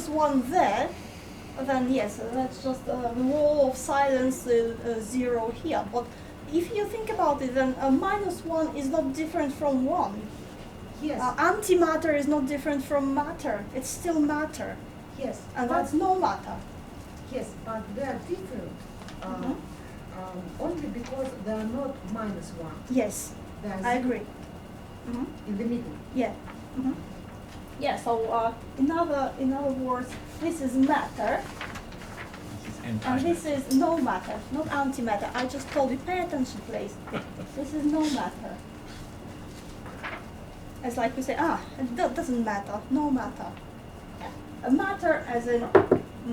1 there, then yes, that's just the wall of silence 0 here. But if you think about it, then -1 is not different from 1. Yes. Antimatter is not different from matter. It's still matter. Yes. And that's no matter. Yes, but they are different. Only because they are not -1. Yes, I agree. In the middle. Yeah. Yeah. So in other words, this is matter, and this is no matter, not antimatter. I just told you, pay attention, please. This is no matter. It's like we say, it doesn't matter, no matter. Yeah. Matter as in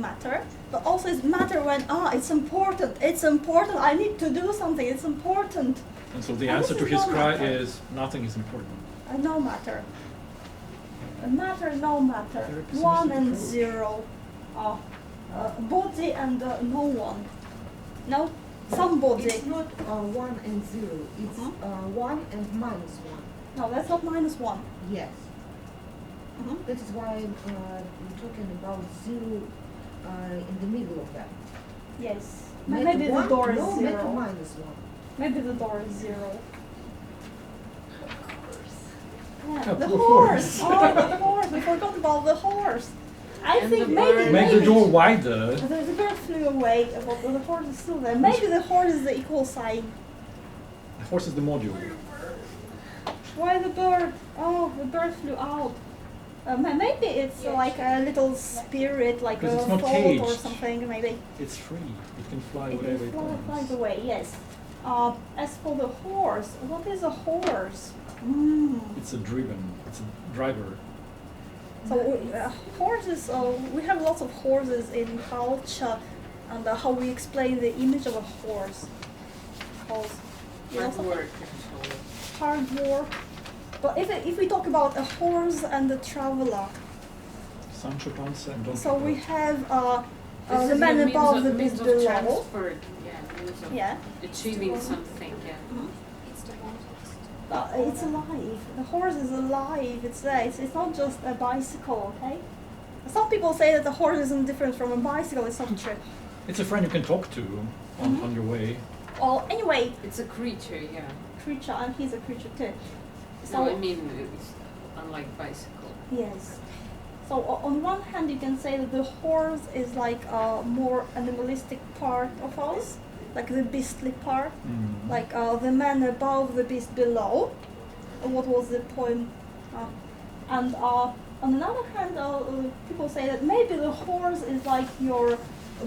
matter, but also it's matter when it's important. It's important. I need to do something. It's important. And so the answer to his cry is nothing is important. No matter. Matter, no matter. 1 and 0. Body and no one. No? Somebody. It's not 1 and 0. It's 1 and -1. No, that's not -1. Yes. That is why I'm talking about 0 in the middle of that. Yes. Maybe the door is 0. -1. Maybe the door is 0. Yeah, the the horse. horse. The horse. We forgot about the horse. I And think the maybe bird. Make the door wider. The bird flew away, but the horse is still there. Maybe the horse is the equal sign. The horse is the module. Why the bird? Oh, the bird flew out. Maybe it's like a little spirit, like Because a it's not thought or caged. something. Maybe It's free. It can fly it wherever it flies wants. away. Yes. As for the horse, what is a horse? It's a driver. So horses, we have lots of horses in culture, and how we explain the image of a horse. Hard work, actually. Hard work. But if we talk about a horse and a traveler, Sancho Panza and Don so we Quixote. have This the is man your above, the means beast of below. transport, means of Yeah. achieving something, It's alive. The horse is alive. It's there. It's not just a bicycle, okay? Some people say that the horse isn't different from a bicycle. It's not true. It's a friend you can talk to on your way. Well, anyway, It's a creature, creature, and he's a creature too. So I mean, it's unlike bicycle. Yes. So on one hand, you can say that the horse is like a more animalistic part of us, like the beastly part, like the man above, the beast below. What was the poem? And on another hand, people say that maybe the horse is like your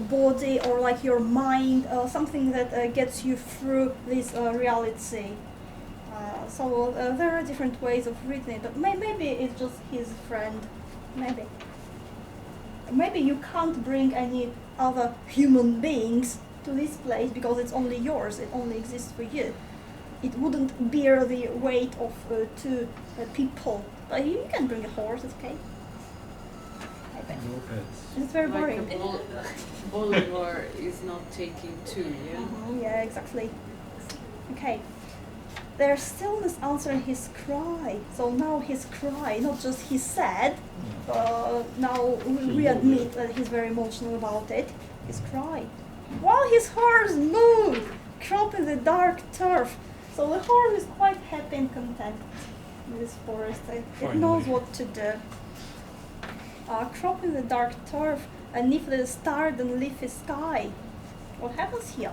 body or like your mind, something that gets you through this reality. So there are different ways of reading it, but maybe it's just his friend. Maybe. Maybe you can't bring any other human beings to this place because it's only yours, it only exists for you. It wouldn't bear the weight of 2 people. But you can bring a horse, it's okay. No pets. It's very Like boring. a Bolivar is not taking 2, Yeah, exactly. Okay. There's stillness answering his cry. So now his cry, not just he said, now we admit that he's very emotional about it. His cry. While his horse moved, crop in the dark turf. So the horse is quite happy and content in this forest. It knows what to do. Crop in the dark turf, beneath the starred and leafy sky. What happens here?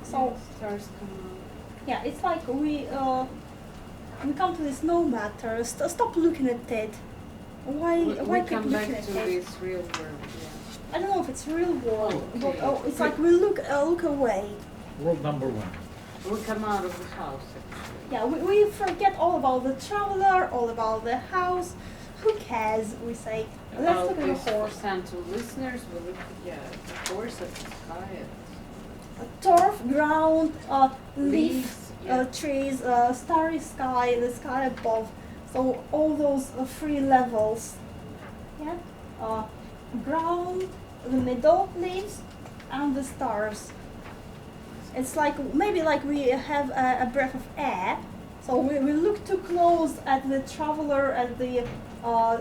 So stars come out. yeah, it's like we come to this no matter. Stop looking at it. Why We keep come back looking to at it? this real world, I don't know if it's real world, but Okay. it's like we look away. World number 1. We come out of the house, actually. Yeah, we forget all about the traveler, all about the house. Who cares? We say. Let's look at the horse. To listeners, we look at the horse, at the sky, Turf, ground, leaf, leaves, yeah. trees, starry sky, the sky above. So all those 3 levels. Yeah. Ground, the middle, leaves, and the stars. It's like maybe like we have a breath of air, So we look too close at the traveler, at the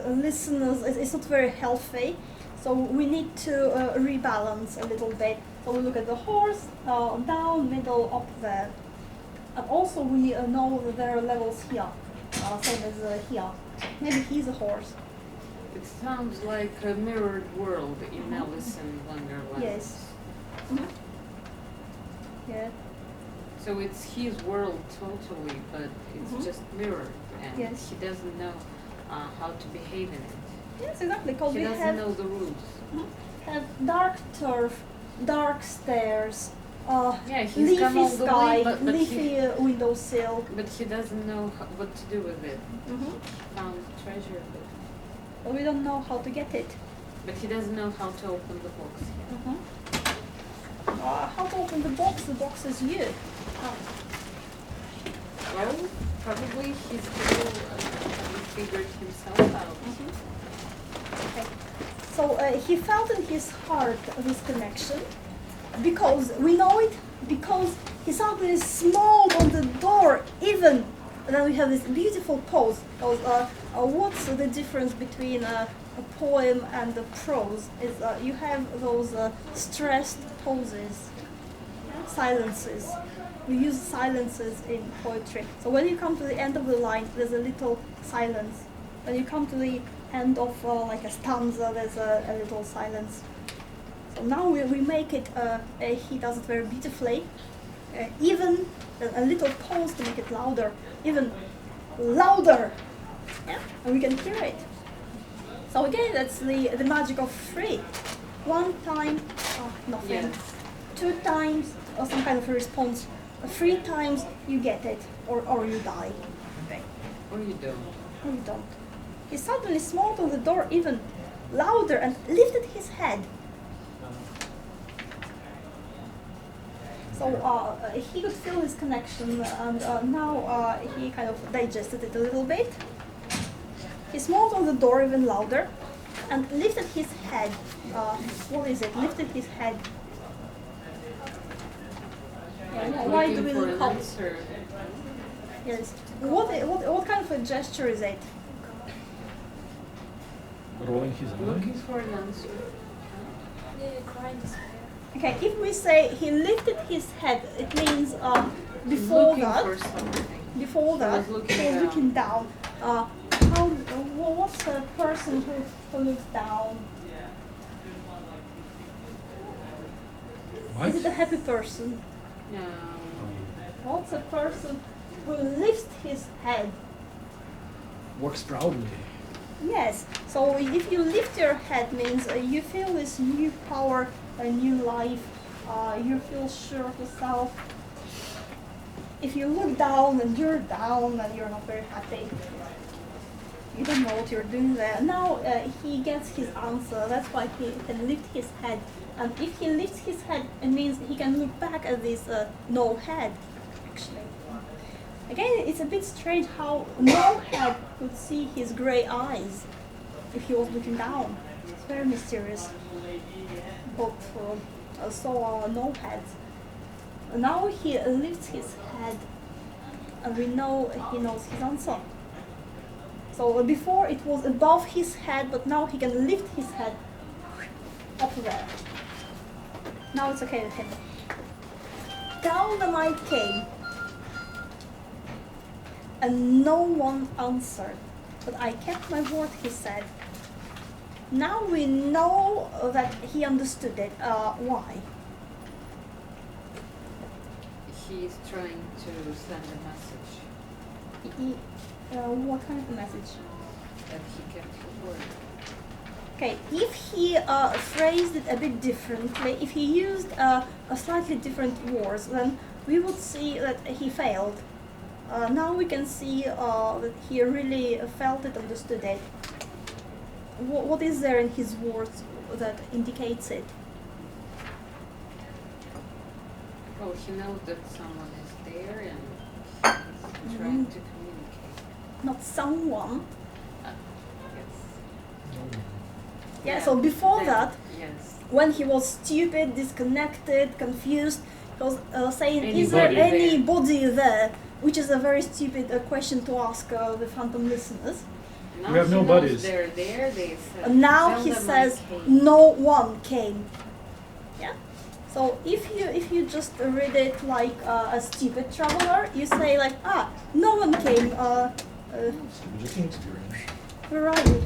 listeners. It's not very healthy. So we need to rebalance a little bit. So we look at the horse, down, middle, up there. And also we know that there are levels here, same as here. Maybe he's a horse. It sounds like a mirrored world in Alice in Wonderland. Yes. Mm-hmm. Yeah. So it's his world totally, but it's just mirrored, and Yes. he doesn't know how to behave in it. Yes, exactly. Because He we doesn't have, know the rules. have dark turf, dark stairs, Yeah, he's gone leafy all the sky, way, but leafy windowsill. he doesn't know what to do with it. Mm-hmm. Found treasure, But we don't know how to get it. but he doesn't know how to open the box yet. Mm-hmm. How to open the box? The box is you. Well, probably he's still haven't figured himself out. Okay. So he felt in his heart this connection because we know it, because he suddenly smiled on the door even. And then we have this beautiful pose. What's the difference between a poem and a prose? Is you have those stressed poses, silences. We use silences in poetry. So when you come to the end of the line, there's a little silence. When you come to the end of like a stanza, there's a little silence. So now we make it, he does it very beautifully. Even a little pause to make it louder, even louder. Yeah? And we can hear it. So again, that's the magic of three. One time, nothing. Yes. Two times, or some kind of a response. Three times, you get it, or you die. Okay. Or you don't. Or you don't. He suddenly smote on the door even louder and lifted his head. So he could feel his connection, and now he kind of digested it a little bit. He smote on the door even louder and lifted his head. What is it? Lifted his head. Yeah, why do we Looking for look an up? answer. Yes. What kind of a gesture is it? Rolling his Looking eyes. for an answer. Okay, if we say he lifted his head, it means before Looking that. for something. Before He that, was looking he was down. looking down. What's a person who looks down? What? Is it a happy person? No. What's a person who lifts his head? Walks proudly. Yes. So if you lift your head, means you feel this new power, a new life. You feel sure of yourself. If you look down and you're not very happy. You don't know what you're doing there. Now he gets his answer. That's why he can lift his head. And if he lifts his head, it means he can look back at this no head, actually. Again, it's a bit strange how no head could see his grey eyes if he was looking down. It's very mysterious. But no heads. Now he lifts his head, and we know he knows his answer. So before it was above his head, but now he can lift his head up there. Now it's okay with him. Down the night came, and no one answered. But I kept my word, he said. Now we know that he understood it. Why? He is trying to send a message What kind of a message? that he kept his word. Okay, if he phrased it a bit differently, if he used a slightly different words, then we would see that he failed. Now we can see that he really felt it, understood it. What is there in his words that indicates it? Oh, he knows that someone is there and he's trying to communicate. Not someone. Yes. Yeah, so before Then- that, Yes. when he was stupid, disconnected, confused, he was saying, is there Anybody there? anybody there? which is a very stupid question to ask the phantom listeners. Now We have he no knows buddies. they're there. They said. Now "Tell he them I says came." no one came. Yeah. So if you just read it like a stupid traveler, you say like no one came. Just an experience. Where are you?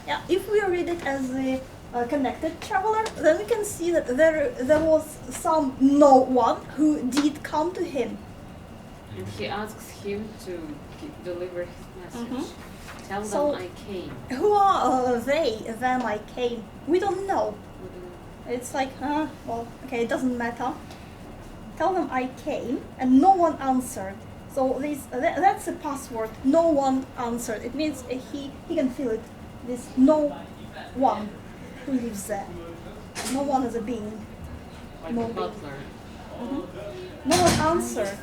Yeah. If we read it as a connected traveler, then we can see that there was some no one who did come to him. And he asks him to deliver his message. Tell So- them I came. Who are they? Them I came. We don't know. We don't- It's like, well, okay, it doesn't matter. Tell them I came, and no one answered. So that's a password. No one answered. It means he can feel it. This no one who lives there. No one as a being. Like No a being. butler. No one answered.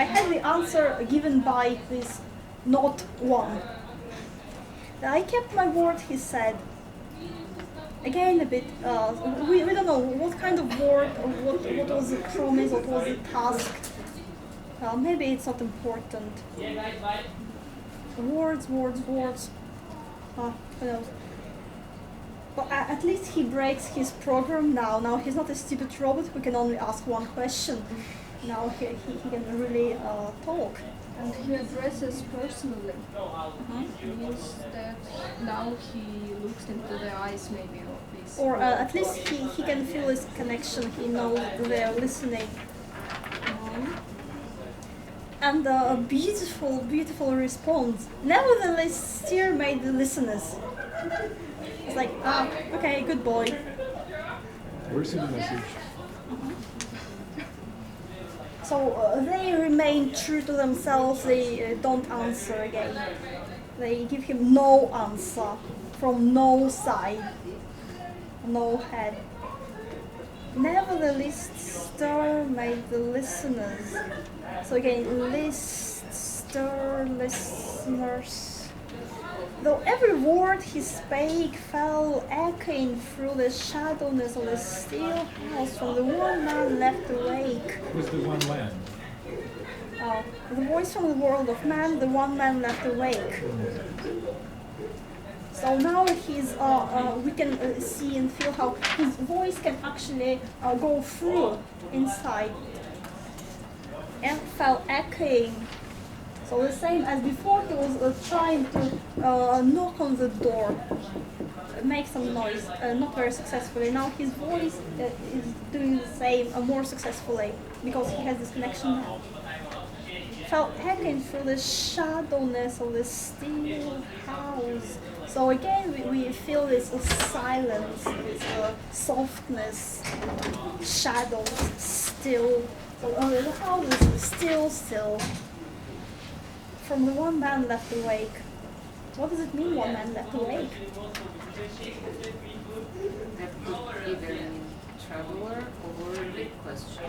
I had the answer given by this not one. I kept my word, he said. Again, a bit, we don't know what kind of word, or what was the promise, what was the task. Maybe it's not important. Words. Who knows? But at least he breaks his program now. Now he's not a stupid robot who can only ask one question. Now he can really talk. And he addresses personally. Means that now he looks into the eyes maybe of this. Or at least he can feel his connection. He knows they're listening. And a beautiful response. Nevertheless, Steer made the listeners. It's like, okay, good boy. Where's the message? So they remain true to themselves, they don't answer again. They give him no answer from no side, no head. Nevertheless, Stir made the listeners. So again, listeners. Though every word he spake fell echoing through the shadowness of the still house from the one man left awake. Who's the one man? The voice from the world of man, the one man left awake. So now we can see and feel how his voice can actually go through inside and fell echoing. So the same as before, he was trying to knock on the door, make some noise, not very successfully. Now his voice is doing the same, more successfully, because he has this connection now. Felt echoing through the shadowness of the still house. So again, we feel this silence, this softness, shadows, still. So the house is still. From the one man left awake. What does it mean, one man left awake? That could either mean traveler or big question.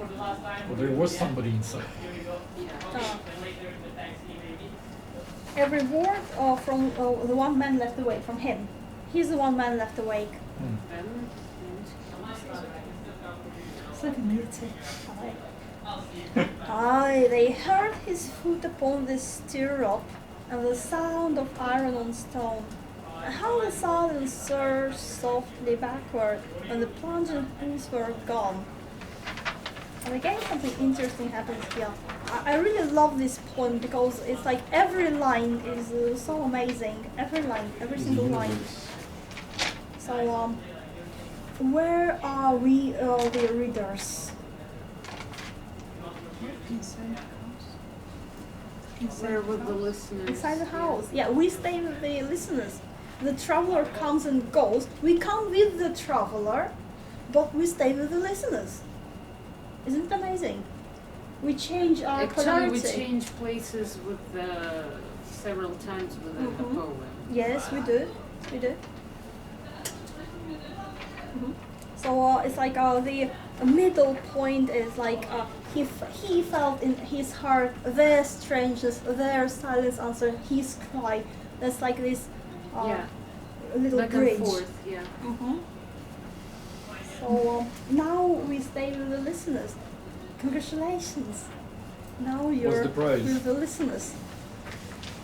Well, there was somebody inside. Yeah. Every word from the one man left awake, from him. He's the one man left awake. Then It's like beauty. Aye, they heard his foot upon the stirrup, and the sound of iron on stone. And how the silence surged softly backward when the plunging hoofs were gone. And again, something interesting happens here. I really love this poem because it's like every line is so amazing. Every line, every single line. So, where are we, the readers? Inside the house. where would the listeners? Inside the house. Yeah, we stay with the listeners. The traveler comes and goes. We come with the traveler, but we stay with the listeners. Isn't it amazing? We change our Actually, polarity. we change places with several times within the poem. Yes, we do. So it's like the middle point is like he felt in his heart their strangeness, their silence answer his cry. That's like this Yeah. little Back bridge. and forth, yeah. So now we stay with the listeners. Congratulations. Now What's the prize? you're the listeners.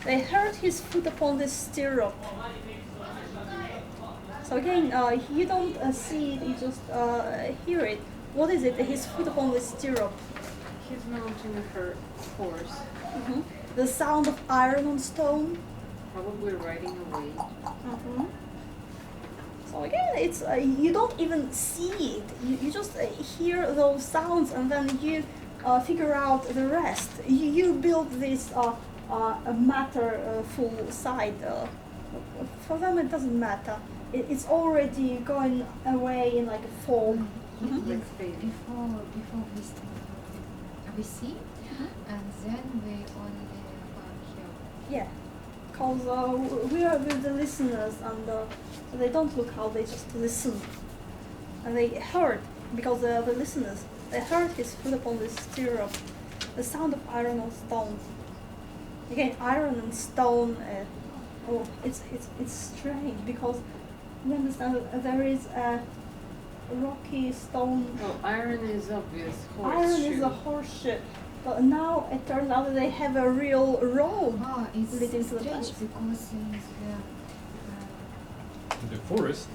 They heard his foot upon the stirrup. So again, you don't see it, you just hear it. What is it? His foot upon the stirrup. He's mounting her horse, The sound of iron on stone. probably riding away. So again, it's you don't even see it. You just hear those sounds, and then you figure out the rest. You build this a matter full side. For them, it doesn't matter. It's already going away in like a fog. Like fading. Before we see, and then we only hear. Yeah, because we are with the listeners, and they don't look how they just listen. And they heard, because they are the listeners, they heard his foot upon the stirrup, the sound of iron on stone. Again, iron and stone, it's strange, because you understand that there is a rocky stone. Well, iron is obvious. Iron is a horseshoe. But now it turns out that they have a real road It's leading to the strange place. because In the forest.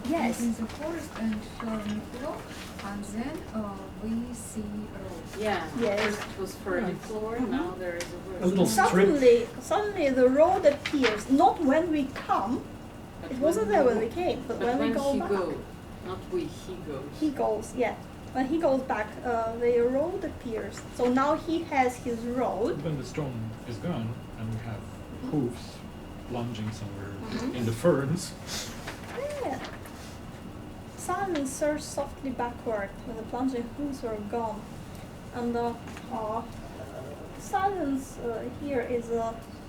Yes. in the forest and fern floor, and then we see road. Yeah. Yes. First it was ferny floor, now there is a A little road. strip. Suddenly the road appears. Not when we come. But It wasn't there when we came, but when we go he back. goes, not we, he goes. He goes, yeah. When he goes back, the road appears. So now he has his road. When the stone is gone and we have hooves plunging somewhere in the ferns. Yeah. Simon surged softly backward when the plunging hooves were gone. And silence here is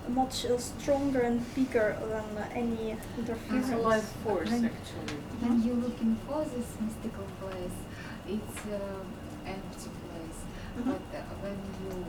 much stronger and bigger than any interference. It's a life force, When- actually. When you're looking for this mystical place, it's empty place. But when you